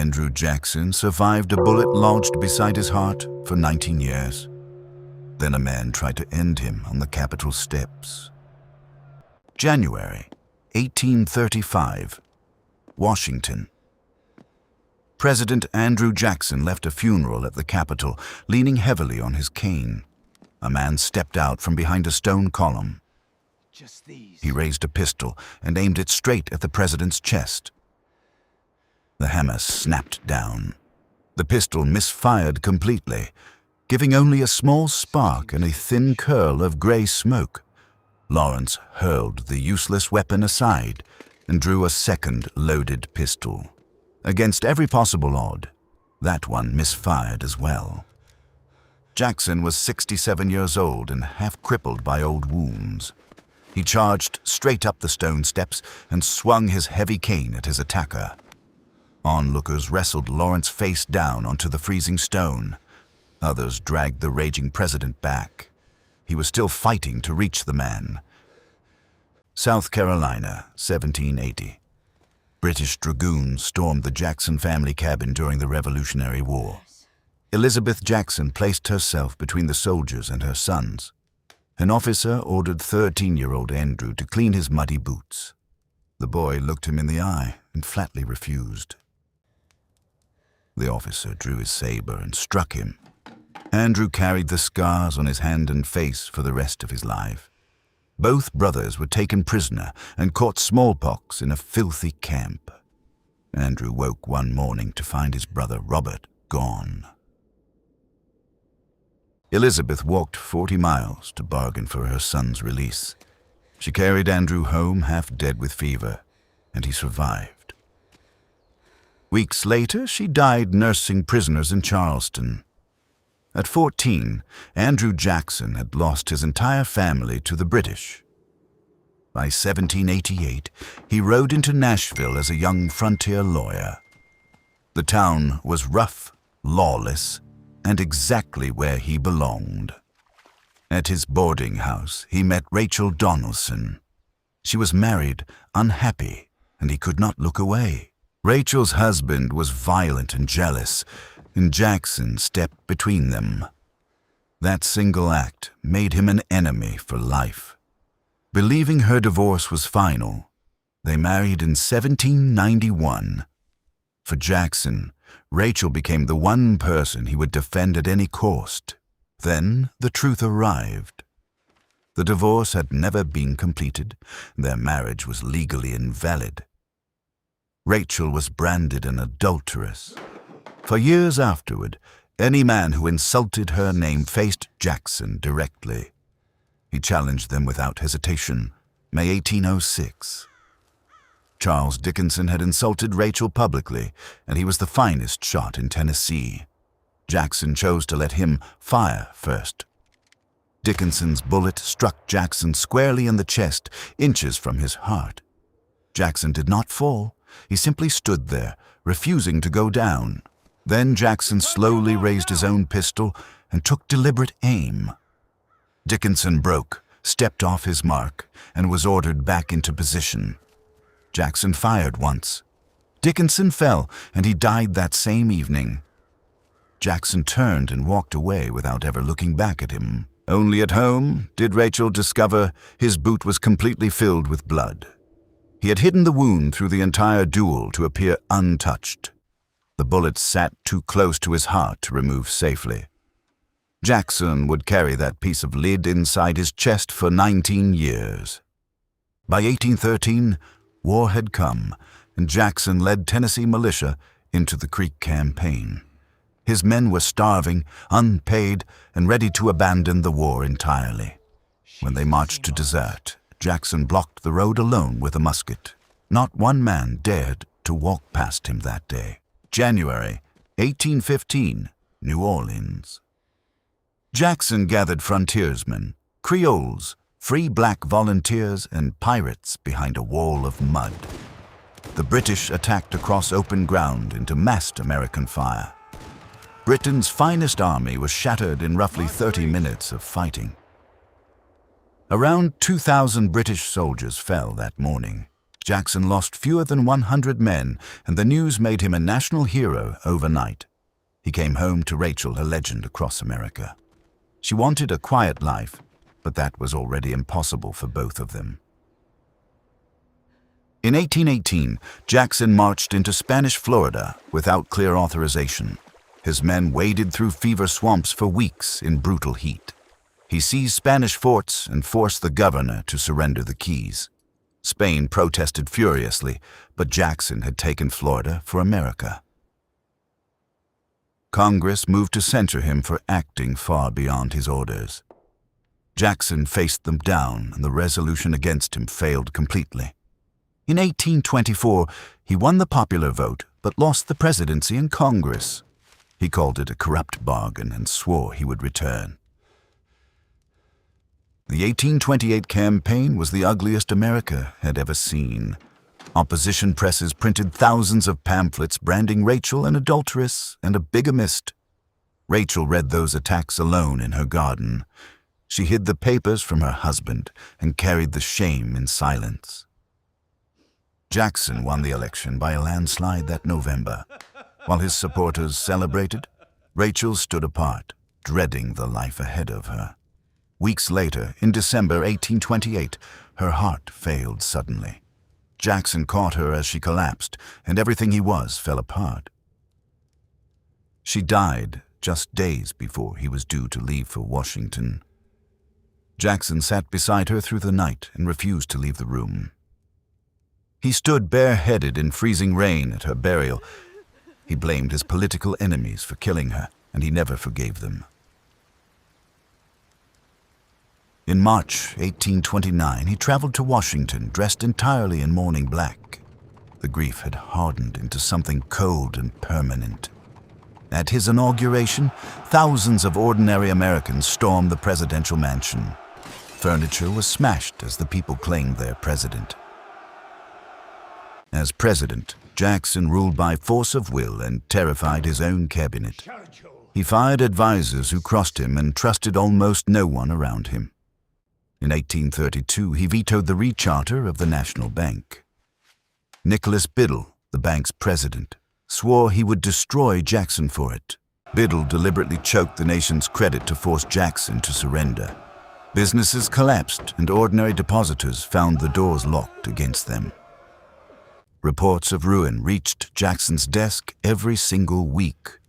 Andrew Jackson survived a bullet lodged beside his heart for 19 years. Then a man tried to end him on the Capitol steps. January 1835, Washington. President Andrew Jackson left a funeral at the Capitol, leaning heavily on his cane. A man stepped out from behind a stone column. He raised a pistol and aimed it straight at the president's chest. The hammer snapped down. The pistol misfired completely, giving only a small spark and a thin curl of gray smoke. Lawrence hurled the useless weapon aside and drew a second loaded pistol. Against every possible odd, that one misfired as well. Jackson was 67 years old and half crippled by old wounds. He charged straight up the stone steps and swung his heavy cane at his attacker. Onlookers wrestled Lawrence face down onto the freezing stone. Others dragged the raging president back. He was still fighting to reach the man. South Carolina, 1780. British dragoons stormed the Jackson family cabin during the Revolutionary War. Elizabeth Jackson placed herself between the soldiers and her sons. An officer ordered 13-year-old Andrew to clean his muddy boots. The boy looked him in the eye and flatly refused. The officer drew his sabre and struck him. Andrew carried the scars on his hand and face for the rest of his life. Both brothers were taken prisoner and caught smallpox in a filthy camp. Andrew woke one morning to find his brother Robert gone. Elizabeth walked 40 miles to bargain for her son's release. She carried Andrew home half dead with fever, and he survived. Weeks later, she died nursing prisoners in Charleston. At 14, Andrew Jackson had lost his entire family to the British. By 1788, he rode into Nashville as a young frontier lawyer. The town was rough, lawless, and exactly where he belonged. At his boarding house, he met Rachel Donaldson. She was married, unhappy, and he could not look away. Rachel's husband was violent and jealous, and Jackson stepped between them. That single act made him an enemy for life. Believing her divorce was final, they married in 1791. For Jackson, Rachel became the one person he would defend at any cost. Then the truth arrived. The divorce had never been completed. Their marriage was legally invalid. Rachel was branded an adulteress. For years afterward, any man who insulted her name faced Jackson directly. He challenged them without hesitation. May 1806. Charles Dickinson had insulted Rachel publicly, and he was the finest shot in Tennessee. Jackson chose to let him fire first. Dickinson's bullet struck Jackson squarely in the chest, inches from his heart. Jackson did not fall. He simply stood there, refusing to go down. Then Jackson slowly raised his own pistol and took deliberate aim. Dickinson broke, stepped off his mark, and was ordered back into position. Jackson fired once. Dickinson fell, and he died that same evening. Jackson turned and walked away without ever looking back at him. Only at home did Rachel discover his boot was completely filled with blood. He had hidden the wound through the entire duel to appear untouched. The bullet sat too close to his heart to remove safely. Jackson would carry that piece of lead inside his chest for 19 years. By 1813, war had come, and Jackson led Tennessee militia into the Creek Campaign. His men were starving, unpaid, and ready to abandon the war entirely. When they marched to desert, Jackson blocked the road alone with a musket. Not one man dared to walk past him that day. January 1815, New Orleans. Jackson gathered frontiersmen, Creoles, free black volunteers, and pirates behind a wall of mud. The British attacked across open ground into massed American fire. Britain's finest army was shattered in roughly 30 minutes of fighting. Around 2,000 British soldiers fell that morning. Jackson lost fewer than 100 men, and the news made him a national hero overnight. He came home to Rachel, a legend across America. She wanted a quiet life, but that was already impossible for both of them. In 1818, Jackson marched into Spanish Florida without clear authorization. His men waded through fever swamps for weeks in brutal heat. He seized Spanish forts and forced the governor to surrender the keys. Spain protested furiously, but Jackson had taken Florida for America. Congress moved to censure him for acting far beyond his orders. Jackson faced them down, and the resolution against him failed completely. In 1824, he won the popular vote, but lost the presidency and Congress. He called it a corrupt bargain and swore he would return. The 1828 campaign was the ugliest America had ever seen. Opposition presses printed thousands of pamphlets branding Rachel an adulteress and a bigamist. Rachel read those attacks alone in her garden. She hid the papers from her husband and carried the shame in silence. Jackson won the election by a landslide that November. While his supporters celebrated, Rachel stood apart, dreading the life ahead of her. Weeks later, in December 1828, her heart failed suddenly. Jackson caught her as she collapsed, and everything he was fell apart. She died just days before he was due to leave for Washington. Jackson sat beside her through the night and refused to leave the room. He stood bareheaded in freezing rain at her burial. He blamed his political enemies for killing her, and he never forgave them. In March 1829, he traveled to Washington dressed entirely in mourning black. The grief had hardened into something cold and permanent. At his inauguration, thousands of ordinary Americans stormed the presidential mansion. Furniture was smashed as the people claimed their president. As president, Jackson ruled by force of will and terrified his own cabinet. He fired advisors who crossed him and trusted almost no one around him. In 1832, he vetoed the recharter of the National Bank. Nicholas Biddle, the bank's president, swore he would destroy Jackson for it. Biddle deliberately choked the nation's credit to force Jackson to surrender. Businesses collapsed, and ordinary depositors found the doors locked against them. Reports of ruin reached Jackson's desk every single week.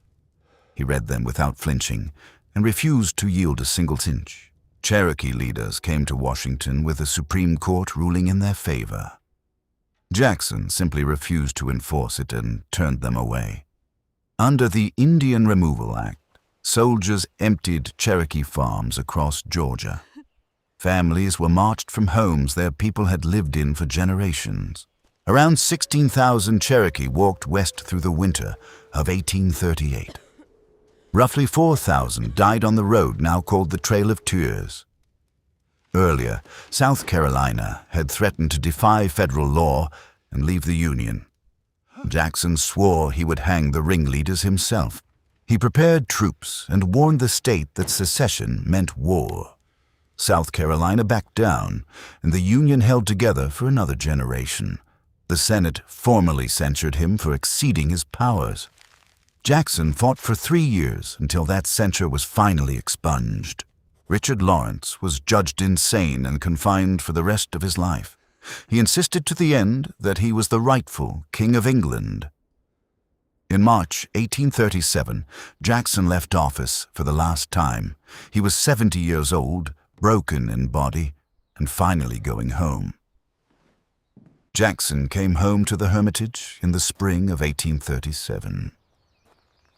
He read them without flinching and refused to yield a single inch. Cherokee leaders came to Washington with the Supreme Court ruling in their favor. Jackson simply refused to enforce it and turned them away. Under the Indian Removal Act, soldiers emptied Cherokee farms across Georgia. Families were marched from homes their people had lived in for generations. Around 16,000 Cherokee walked west through the winter of 1838. Roughly 4,000 died on the road now called the Trail of Tears. Earlier, South Carolina had threatened to defy federal law and leave the Union. Jackson swore he would hang the ringleaders himself. He prepared troops and warned the state that secession meant war. South Carolina backed down, and the Union held together for another generation. The Senate formally censured him for exceeding his powers. Jackson fought for 3 years until that censure was finally expunged. Richard Lawrence was judged insane and confined for the rest of his life. He insisted to the end that he was the rightful King of England. In March 1837, Jackson left office for the last time. He was 70 years old, broken in body, and finally going home. Jackson came home to the Hermitage in the spring of 1837.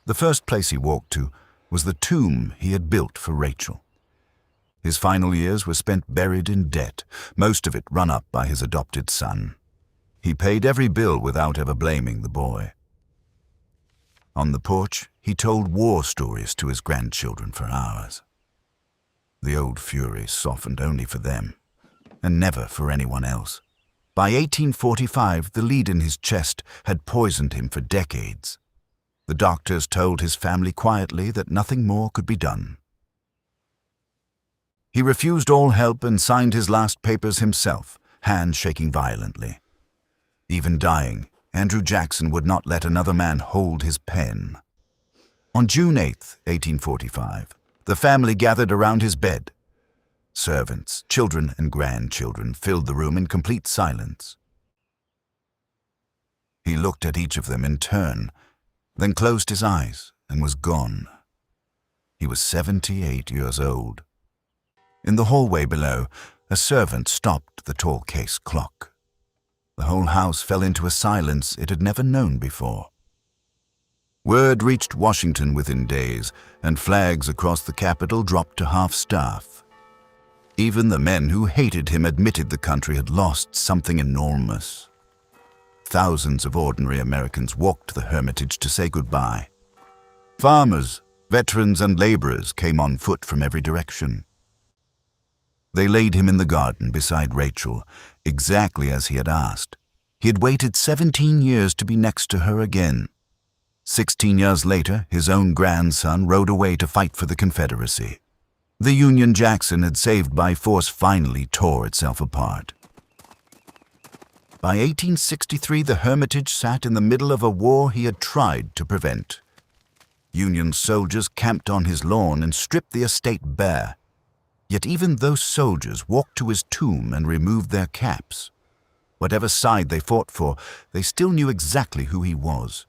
The first place he walked to was the tomb he had built for Rachel. His final years were spent buried in debt, most of it run up by his adopted son. He paid every bill without ever blaming the boy. On the porch, he told war stories to his grandchildren for hours. The old fury softened only for them, and never for anyone else. By 1845, the lead in his chest had poisoned him for decades. The doctors told his family quietly that nothing more could be done. He refused all help and signed his last papers himself, hands shaking violently. Even dying, Andrew Jackson would not let another man hold his pen. On June 8, 1845, the family gathered around his bed. Servants, children, and grandchildren filled the room in complete silence. He looked at each of them in turn, then closed his eyes and was gone. He was 78 years old. In the hallway below, a servant stopped the tall case clock. The whole house fell into a silence it had never known before. Word reached Washington within days, and flags across the Capitol dropped to half-staff. Even the men who hated him admitted the country had lost something enormous. Thousands of ordinary Americans walked the Hermitage to say goodbye. Farmers, veterans, and laborers came on foot from every direction. They laid him in the garden beside Rachel, exactly as he had asked. He had waited 17 years to be next to her again. 16 years later, his own grandson rode away to fight for the Confederacy. The Union Jackson had saved by force finally tore itself apart. By 1863, the Hermitage sat in the middle of a war he had tried to prevent. Union soldiers camped on his lawn and stripped the estate bare. Yet even those soldiers walked to his tomb and removed their caps. Whatever side they fought for, they still knew exactly who he was.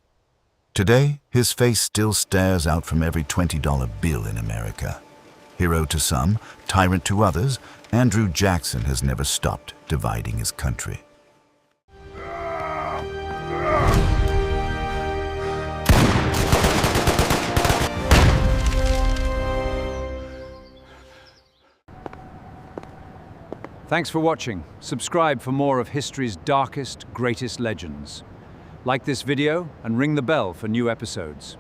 Today, his face still stares out from every $20 bill in America. Hero to some, tyrant to others, Andrew Jackson has never stopped dividing his country. Thanks for watching. Subscribe for more of history's darkest, greatest legends. Like this video and ring the bell for new episodes.